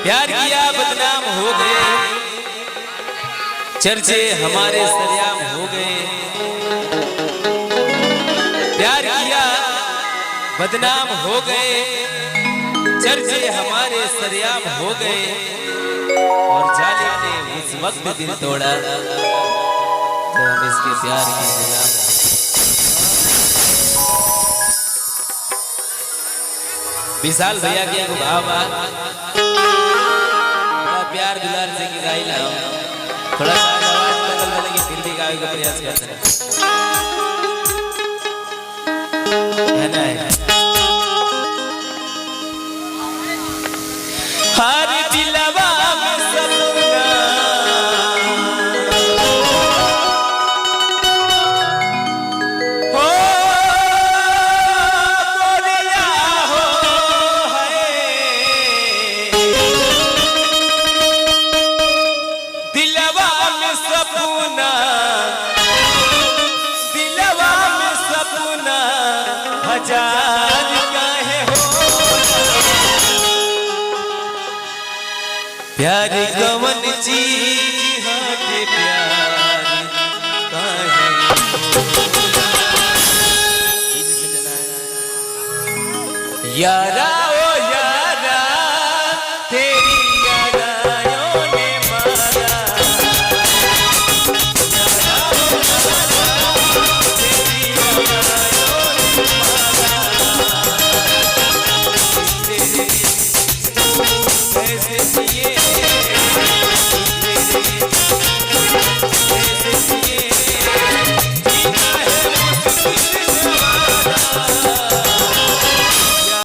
प्यार किया बदनाम हो गए, चर्चे हमारे सरेआम हो गए। प्यार किया बदनाम हो गए, चर्चे हमारे सरेआम हो गए। और जालिम ने उस वक्त दिल तोड़ा जब हम इसके प्यार के गुलाम। विशाल भैया के भाव बड़ा प्यार दुलार से की गाई ना, थोड़ा सा आवाज बदल लेकिन फिर भी गाने का प्रयास करते हैं, है ना? हर दिलवा में सपना हो गोरिया हो है, दिलवा में सपना, दिलवा में सपना हजार काहे हो। प्यार कवन चीज है, प्यार काहे हो। यारा